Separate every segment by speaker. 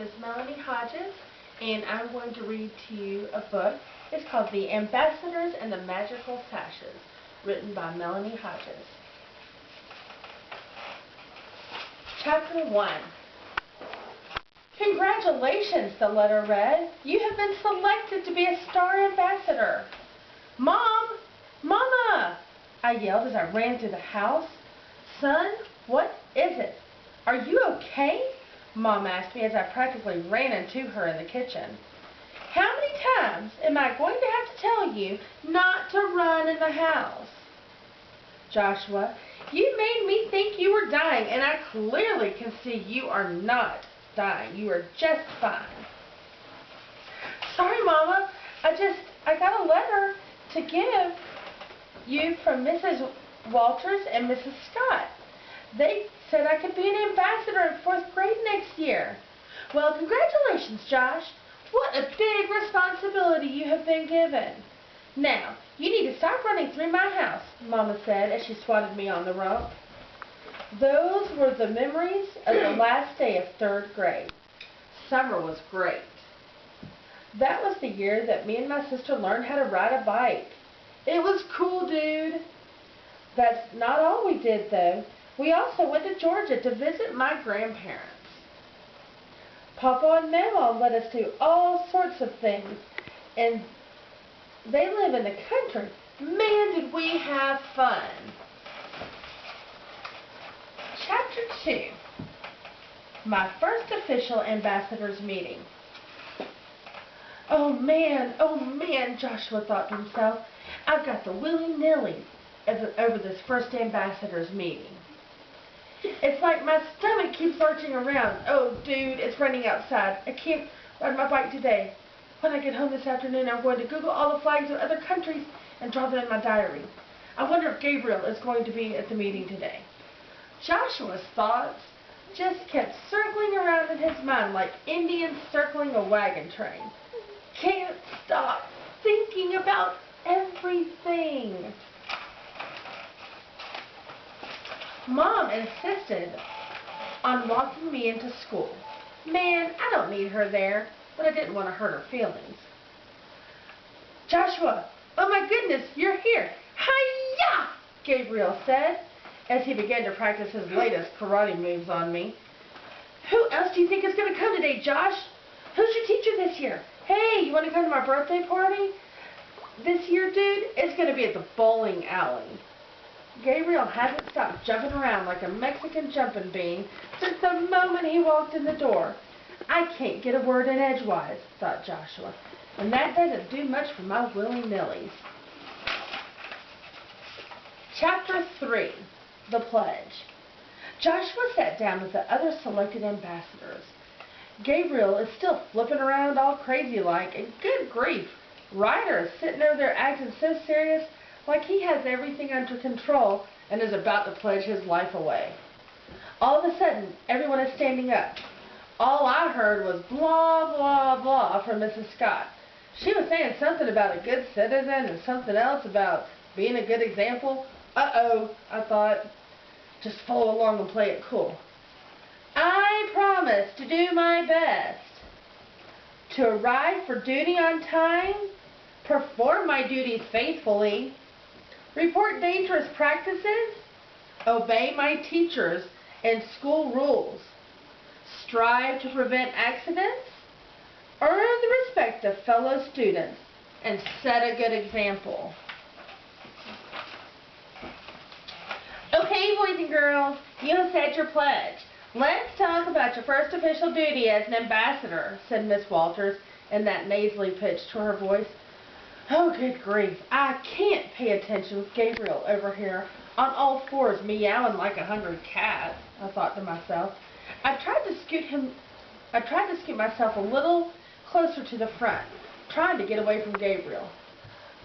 Speaker 1: is Melanie Hodges, and I'm going to read to you a book. It's called The Ambassadors and the Magical Sashes, written by Melanie Hodges. Chapter 1. Congratulations, the letter read. You have been selected to be a star ambassador. Mom! Mama! I yelled as I ran through the house. Son, what is it? Are you okay? Mom asked me as I practically ran into her in the kitchen. How many times am I going to have to tell you not to run in the house? Joshua, you made me think you were dying, and I clearly can see you are not dying. You are just fine. Sorry, Mama. I got a letter to give you from Mrs. Walters and Mrs. Scott. They said I could be an ambassador in 4th grade next year. Well, congratulations, Josh. What a big responsibility you have been given. Now, you need to stop running through my house, Mama said as she swatted me on the rump. Those were the memories of the last day of 3rd grade. Summer was great. That was the year that me and my sister learned how to ride a bike. It was cool, dude. That's not all we did, though. We also went to Georgia to visit my grandparents. Papa and Mama let us do all sorts of things, and they live in the country. Man, did we have fun. Chapter 2. My first official ambassador's meeting. Oh man, Joshua thought to himself. I've got the willy-nilly over this first ambassador's meeting. It's like my stomach keeps lurching around. Oh, dude, it's raining outside. I can't ride my bike today. When I get home this afternoon, I'm going to Google all the flags of other countries and draw them in my diary. I wonder if Gabriel is going to be at the meeting today. Joshua's thoughts just kept circling around in his mind like Indians circling a wagon train. Can't stop thinking about everything. Mom insisted on walking me into school. Man, I don't need her there, but I didn't want to hurt her feelings. Joshua, oh my goodness, you're here. Hi-ya! Gabriel said as he began to practice his latest karate moves on me. Who else do you think is going to come today, Josh? Who's your teacher this year? Hey, you want to come to my birthday party? This year, dude, it's going to be at the bowling alley. Gabriel hadn't stopped jumping around like a Mexican jumping bean since the moment he walked in the door. I can't get a word in edgewise, thought Joshua, and that doesn't do much for my willy-nillys. Chapter 3. The Pledge. Joshua sat down with the other selected ambassadors. Gabriel is still flipping around all crazy-like, and good grief, Ryder is sitting over there acting so serious like he has everything under control and is about to pledge his life away. All of a sudden, everyone is standing up. All I heard was blah, blah, blah from Mrs. Scott. She was saying something about a good citizen and something else about being a good example. Uh-oh, I thought. Just follow along and play it cool. I promise to do my best to arrive for duty on time, perform my duties faithfully, report dangerous practices, obey my teachers and school rules, strive to prevent accidents, earn the respect of fellow students, and set a good example. Okay, boys and girls, you have said your pledge. Let's talk about your first official duty as an ambassador, said Miss Walters in that nasally pitch to her voice. Oh, good grief, I can't pay attention with Gabriel over here on all fours meowing like a hungry cat, I thought to myself. I tried to scoot myself a little closer to the front, trying to get away from Gabriel.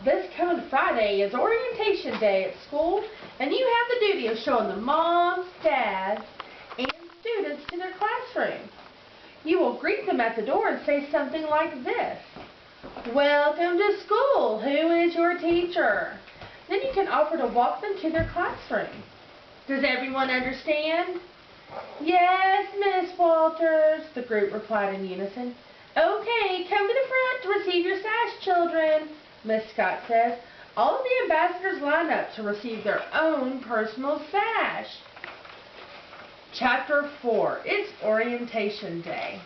Speaker 1: This coming Friday is orientation day at school, and you have the duty of showing the moms, dads, and students to their classroom. You will greet them at the door and say something like this. Welcome to school. Who is your teacher? Then you can offer to walk them to their classroom. Does everyone understand? "Yes, Miss Walters," the group replied in unison. "Okay, come to the front to receive your sash, children," Miss Scott said. All of the ambassadors lined up to receive their own personal sash. Chapter 4. It's Orientation Day.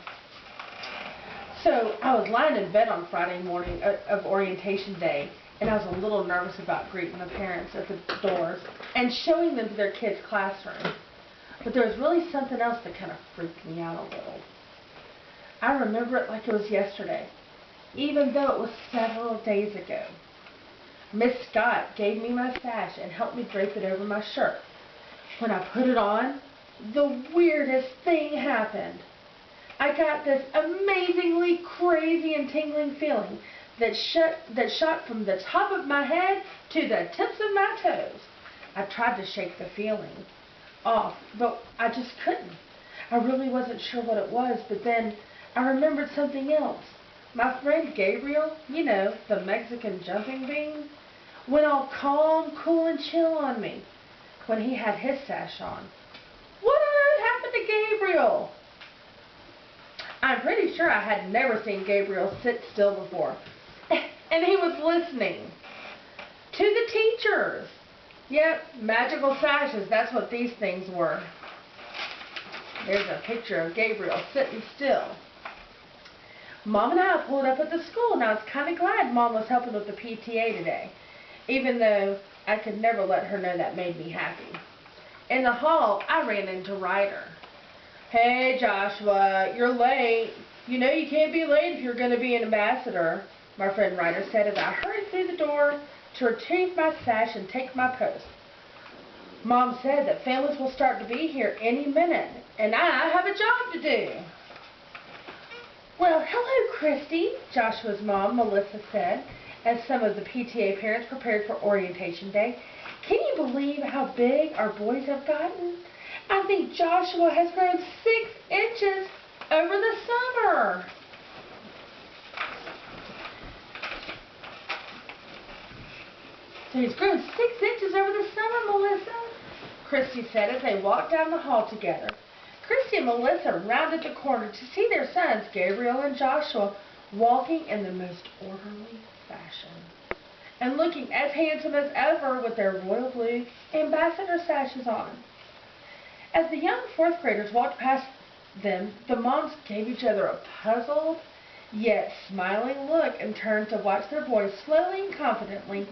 Speaker 1: So I was lying in bed on Friday morning of Orientation Day, and I was a little nervous about greeting the parents at the doors and showing them to their kids' classroom. But there was really something else that kind of freaked me out a little. I remember it like it was yesterday, even though it was several days ago. Miss Scott gave me my sash and helped me drape it over my shirt. When I put it on, the weirdest thing happened. I got this amazingly crazy and tingling feeling that shot from the top of my head to the tips of my toes. I tried to shake the feeling off, but I just couldn't. I really wasn't sure what it was, but then I remembered something else. My friend Gabriel, you know, the Mexican jumping bean, went all calm, cool, and chill on me when he had his sash on. What on earth happened to Gabriel? I'm pretty sure I had never seen Gabriel sit still before. And he was listening to the teachers. Yep, magical sashes, that's what these things were. There's a picture of Gabriel sitting still. Mom and I pulled up at the school, and I was kind of glad Mom was helping with the PTA today, even though I could never let her know that made me happy. In the hall, I ran into Ryder. "Hey, Joshua, you're late. You know you can't be late if you're going to be an ambassador," my friend Ryder said as I hurried through the door to retrieve my sash and take my post. "Mom said that families will start to be here any minute, and I have a job to do." "Well, hello, Christy," Joshua's mom, Melissa, said as some of the PTA parents prepared for Orientation Day. "Can you believe how big our boys have gotten? I think Joshua has grown 6 inches over the summer." "So he's grown 6 inches over the summer, Melissa," Christy said as they walked down the hall together. Christy and Melissa rounded the corner to see their sons, Gabriel and Joshua, walking in the most orderly fashion and looking as handsome as ever with their royal blue ambassador sashes on. As the young 4th graders walked past them, the moms gave each other a puzzled yet smiling look and turned to watch their boys slowly and confidently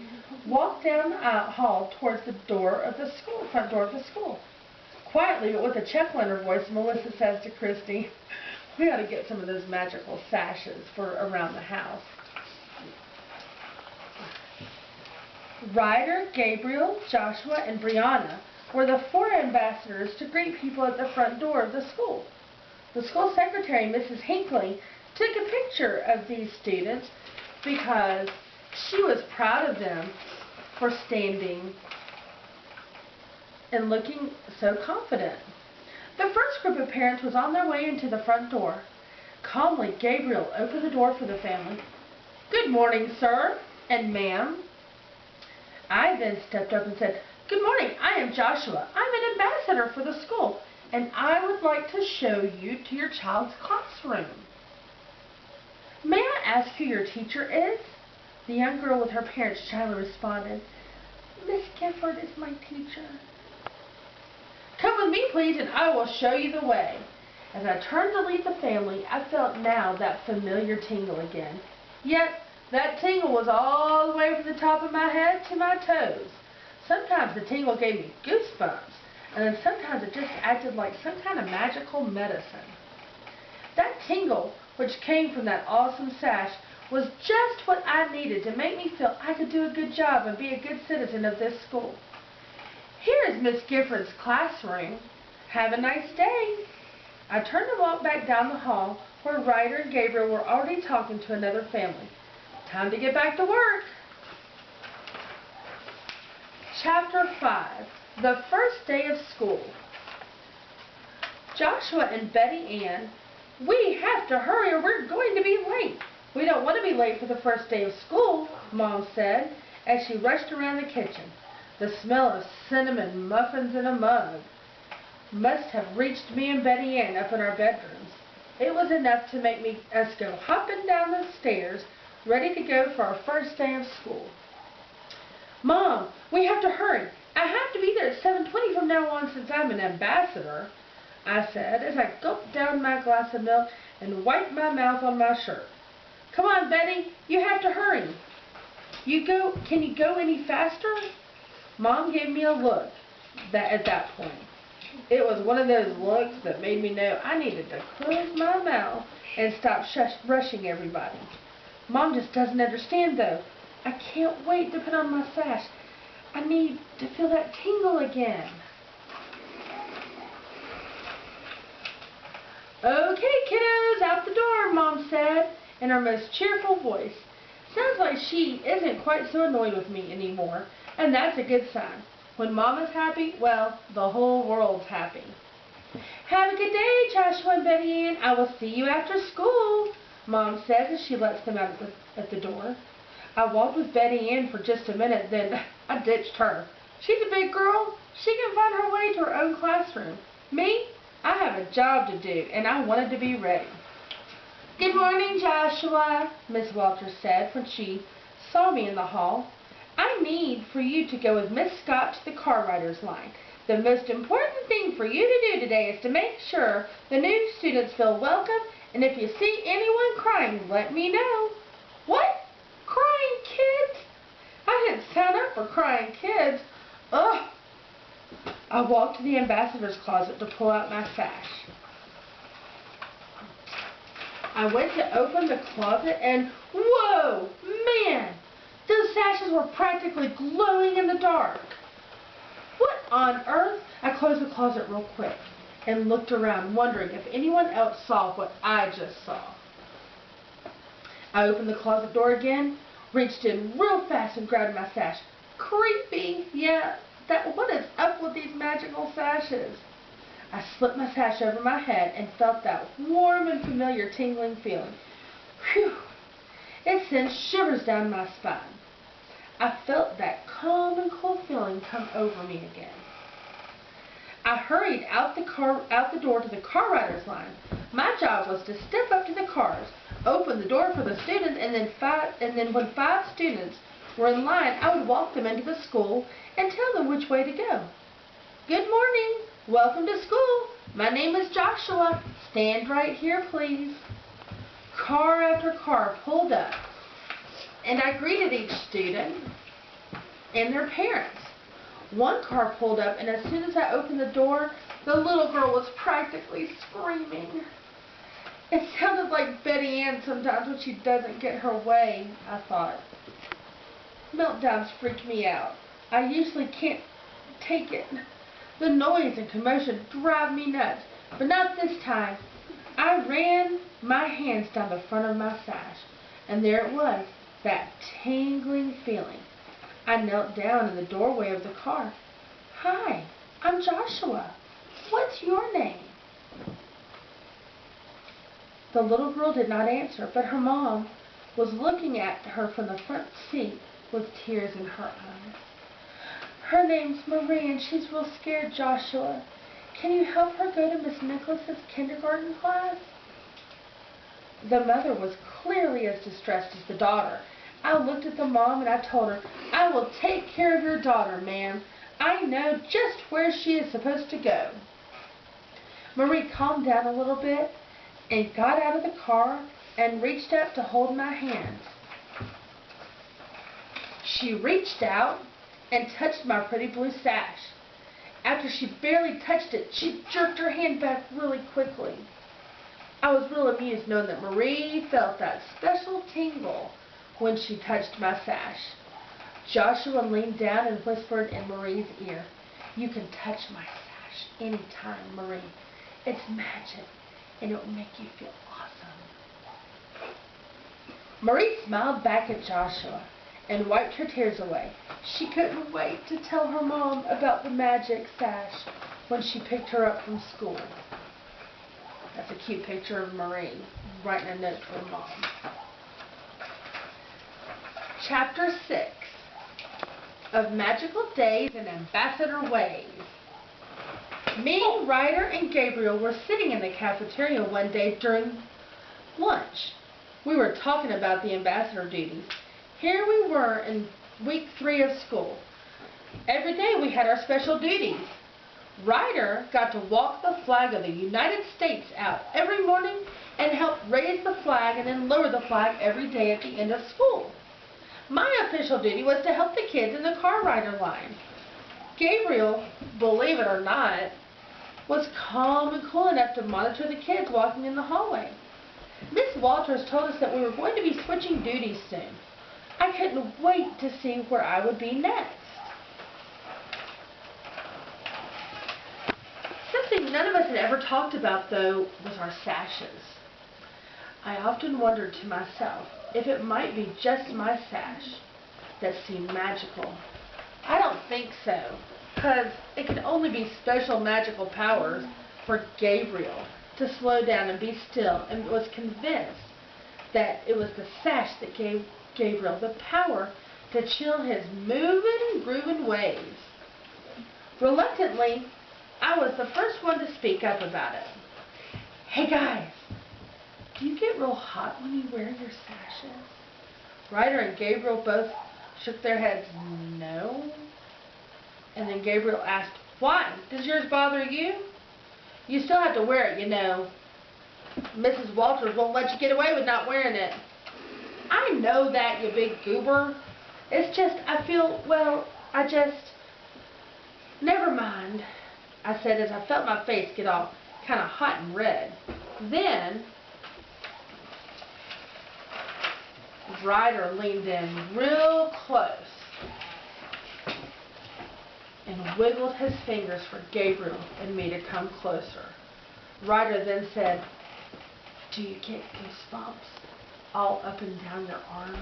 Speaker 1: walk down the hall towards the door of the school, front door of the school. Quietly, but with a chuckle in her voice, Melissa says to Christy, "We ought to get some of those magical sashes for around the house." Ryder, Gabriel, Joshua, and Brianna were the 4 ambassadors to greet people at the front door of the school. The school secretary, Mrs. Hinckley, took a picture of these students because she was proud of them for standing and looking so confident. The first group of parents was on their way into the front door. Calmly, Gabriel opened the door for the family. "Good morning, sir and ma'am." I then stepped up and said, "Good morning, I am Joshua. I'm an ambassador for the school, and I would like to show you to your child's classroom." "May I ask who your teacher is?" The young girl with her parents shyly responded. "Miss Gifford is my teacher." "Come with me, please, and I will show you the way." As I turned to leave the family, I felt now that familiar tingle again. Yet, that tingle was all the way from the top of my head to my toes. Sometimes the tingle gave me goosebumps, and then sometimes it just acted like some kind of magical medicine. That tingle, which came from that awesome sash, was just what I needed to make me feel I could do a good job and be a good citizen of this school. "Here is Miss Gifford's classroom. Have a nice day." I turned to walk back down the hall where Ryder and Gabriel were already talking to another family. Time to get back to work. Chapter 5. The First Day of School. Joshua and Betty Ann, "We have to hurry or we're going to be late. We don't want to be late for the first day of school," Mom said as she rushed around the kitchen, the smell of cinnamon muffins in a mug. must have reached me and Betty Ann up in our bedrooms. It was enough to make us go hopping down the stairs, ready to go for our first day of school. Mom, we have to hurry. I have to be there at 7:20 from now on since I'm an ambassador, I said as I gulped down my glass of milk and wiped my mouth on my shirt. Come on, Betty, you have to hurry. Can you go any faster? Mom gave me a look at that point. It was one of those looks that made me know I needed to close my mouth and stop rushing everybody. Mom just doesn't understand, though. I can't wait to put on my sash. I need to feel that tingle again. Okay, kiddos, out the door, Mom said in her most cheerful voice. Sounds like she isn't quite so annoyed with me anymore, and that's a good sign. When Mom is happy, well, the whole world's happy. Have a good day, Joshua and Betty Ann. I will see you after school, Mom says as she lets them out at the door. I walked with Betty Ann for just a minute, then I ditched her. She's a big girl. She can find her way to her own classroom. Me? I have a job to do, and I wanted to be ready. Good morning, Joshua, Miss Walters said when she saw me in the hall. I need for you to go with Miss Scott to the car riders line. The most important thing for you to do today is to make sure the new students feel welcome, and if you see anyone crying, let me know. What? Crying kids? I didn't sign up for crying kids. Ugh. I walked to the ambassador's closet to pull out my sash. I went to open the closet and, whoa, man, those sashes were practically glowing in the dark. What on earth? I closed the closet real quick and looked around, wondering if anyone else saw what I just saw. I opened the closet door again, reached in real fast and grabbed my sash. Creepy, yeah, what is up with these magical sashes? I slipped my sash over my head and felt that warm and familiar tingling feeling. Whew! It sent shivers down my spine. I felt that calm and cool feeling come over me again. I hurried out the door to the car riders line. My job was to step up to the cars, open the door for the students, and then when 5 students were in line, I would walk them into the school and tell them which way to go. Good morning. Welcome to school. My name is Joshua. Stand right here, please. Car after car pulled up, and I greeted each student and their parents. One car pulled up, and as soon as I opened the door, the little girl was practically screaming. It sounded like Betty Ann sometimes when she doesn't get her way, I thought. Meltdowns freak me out. I usually can't take it. The noise and commotion drive me nuts, but not this time. I ran my hands down the front of my sash, and there it was, that tingling feeling. I knelt down in the doorway of the car. Hi, I'm Joshua. What's your name? The little girl did not answer, but her mom was looking at her from the front seat with tears in her eyes. Her name's Marie, and she's real scared, Joshua. Can you help her go to Miss Nicholas's kindergarten class? The mother was clearly as distressed as the daughter. I looked at the mom and I told her, I will take care of your daughter, ma'am. I know just where she is supposed to go. Marie calmed down a little bit and got out of the car and reached up to hold my hand. She reached out and touched my pretty blue sash. After she barely touched it, she jerked her hand back really quickly. I was real amused knowing that Marie felt that special tingle when she touched my sash. Joshua leaned down and whispered in Marie's ear, You can touch my sash anytime, Marie. It's magic, and it will make you feel awesome. Marie smiled back at Joshua and wiped her tears away. She couldn't wait to tell her mom about the magic sash when she picked her up from school. That's a cute picture of Marie writing a note to her mom. Chapter 6 of Magical Days and Ambassador Ways. Me, Ryder, and Gabriel were sitting in the cafeteria one day during lunch. We were talking about the ambassador duties. Here we were in week 3 of school. Every day we had our special duties. Ryder got to walk the flag of the United States out every morning and help raise the flag and then lower the flag every day at the end of school. My official duty was to help the kids in the car rider line. Gabriel, believe it or not, was calm and cool enough to monitor the kids walking in the hallway. Miss Walters told us that we were going to be switching duties soon. I couldn't wait to see where I would be next. Something none of us had ever talked about, though, was our sashes. I often wondered to myself if it might be just my sash that seemed magical. I don't think so, because it could only be special magical powers for Gabriel to slow down and be still, and was convinced that it was the sash that gave Gabriel the power to chill his moving and grooving ways. Reluctantly, I was the first one to speak up about it. Hey guys, do you get real hot when you wear your sashes? Ryder and Gabriel both shook their heads, no. And then Gabriel asked, why? Does yours bother you? You still have to wear it, you know. Mrs. Walters won't let you get away with not wearing it. I know that, you big goober. It's just, I feel, well, never mind, I said as I felt my face get all kind of hot and red. Then, Ryder leaned in real close and wiggled his fingers for Gabriel and me to come closer. Ryder then said, do you get goosebumps all up and down your arms?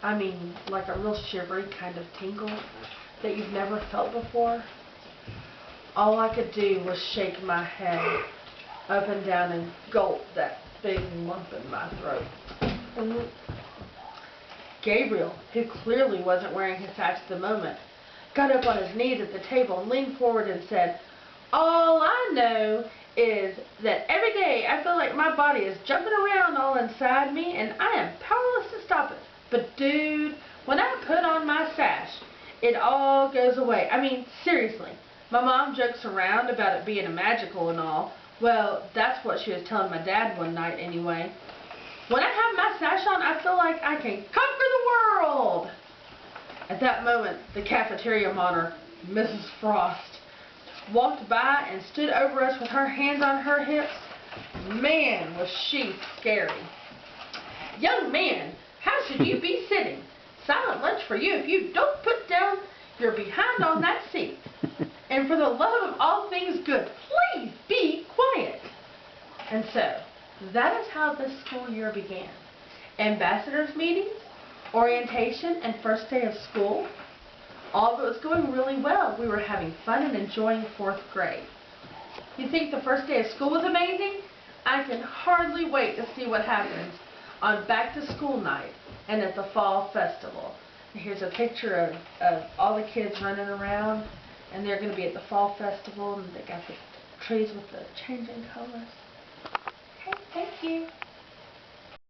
Speaker 1: I mean, like a real shivery kind of tingle that you've never felt before? All I could do was shake my head up and down and gulp that big lump in my throat. Gabriel, who clearly wasn't wearing his sash at the moment, got up on his knees at the table and leaned forward and said, all I know is that every day I feel like my body is jumping around all inside me and I am powerless to stop it. But dude, when I put on my sash, it all goes away. I mean, seriously. My mom jokes around about it being magical and all. Well, that's what she was telling my dad one night anyway. When I have my sash on, I feel like I can conquer the world. At that moment, the cafeteria monitor, Mrs. Frost, walked by and stood over us with her hands on her hips. Man, was she scary. Young man, how should you be sitting? Silent lunch for you if you don't put down your behind on that seat. And for the love of all things good, please be quiet. And so, that is how this school year began. Ambassadors meetings, orientation, and first day of school. All of it was going really well. We were having fun and enjoying 4th grade. You think the first day of school was amazing? I can hardly wait to see what happens on back to school night and at the fall festival. Here's a picture of all the kids running around, and they're going to be at the fall festival, and they got the trees with the changing colors. Okay, thank you.